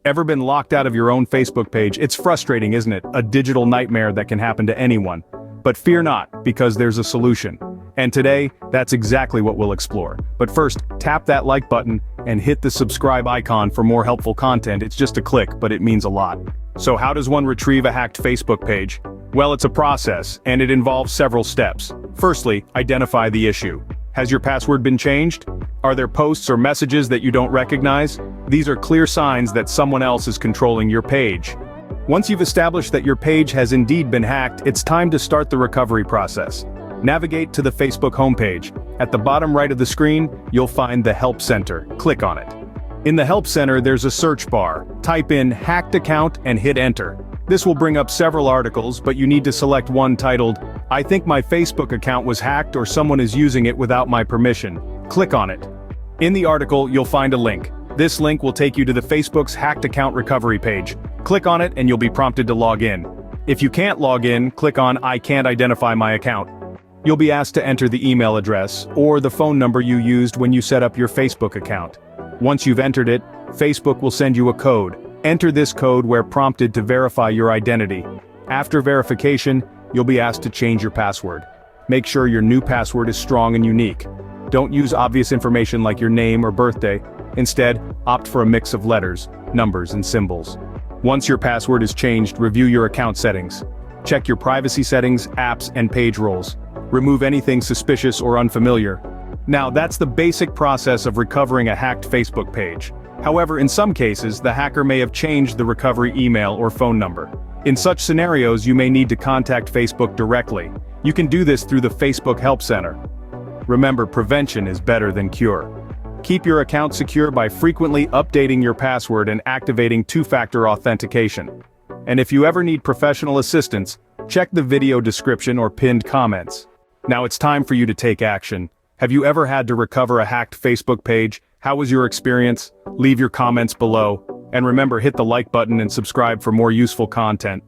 Ever been locked out of your own Facebook page? It's frustrating, isn't it? A digital nightmare that can happen to anyone. But fear not, because there's a solution. And today, that's exactly what we'll explore. But first, tap that like button and hit the subscribe icon for more helpful content. It's just a click, but it means a lot. So how does one retrieve a hacked Facebook page? Well, it's a process, and it involves several steps. Firstly, identify the issue. Has your password been changed? Are there posts or messages that you don't recognize? These are clear signs that someone else is controlling your page. Once you've established that your page has indeed been hacked, it's time to start the recovery process. Navigate to the Facebook homepage. At the bottom right of the screen, you'll find the Help Center. Click on it. In the Help Center, there's a search bar. Type in hacked account and hit enter. This will bring up several articles, but you need to select one titled, "I think my Facebook account was hacked or someone is using it without my permission." Click on it. In the article, you'll find a link. This link will take you to the Facebook's hacked account recovery page. Click on it and you'll be prompted to log in. If you can't log in, click on I can't identify my account. You'll be asked to enter the email address or the phone number you used when you set up your Facebook account. Once you've entered it, Facebook will send you a code. Enter this code where prompted to verify your identity. After verification, you'll be asked to change your password. Make sure your new password is strong and unique. Don't use obvious information like your name or birthday. Instead, opt for a mix of letters, numbers, and symbols. Once your password is changed, review your account settings. Check your privacy settings, apps, and page roles. Remove anything suspicious or unfamiliar. Now, that's the basic process of recovering a hacked Facebook page. However, in some cases, the hacker may have changed the recovery email or phone number. In such scenarios, you may need to contact Facebook directly. You can do this through the Facebook Help Center. Remember, prevention is better than cure. Keep your account secure by frequently updating your password and activating two-factor authentication. And if you ever need professional assistance, check the video description or pinned comments. Now it's time for you to take action. Have you ever had to recover a hacked Facebook page? How was your experience? Leave your comments below. And remember, hit the like button and subscribe for more useful content.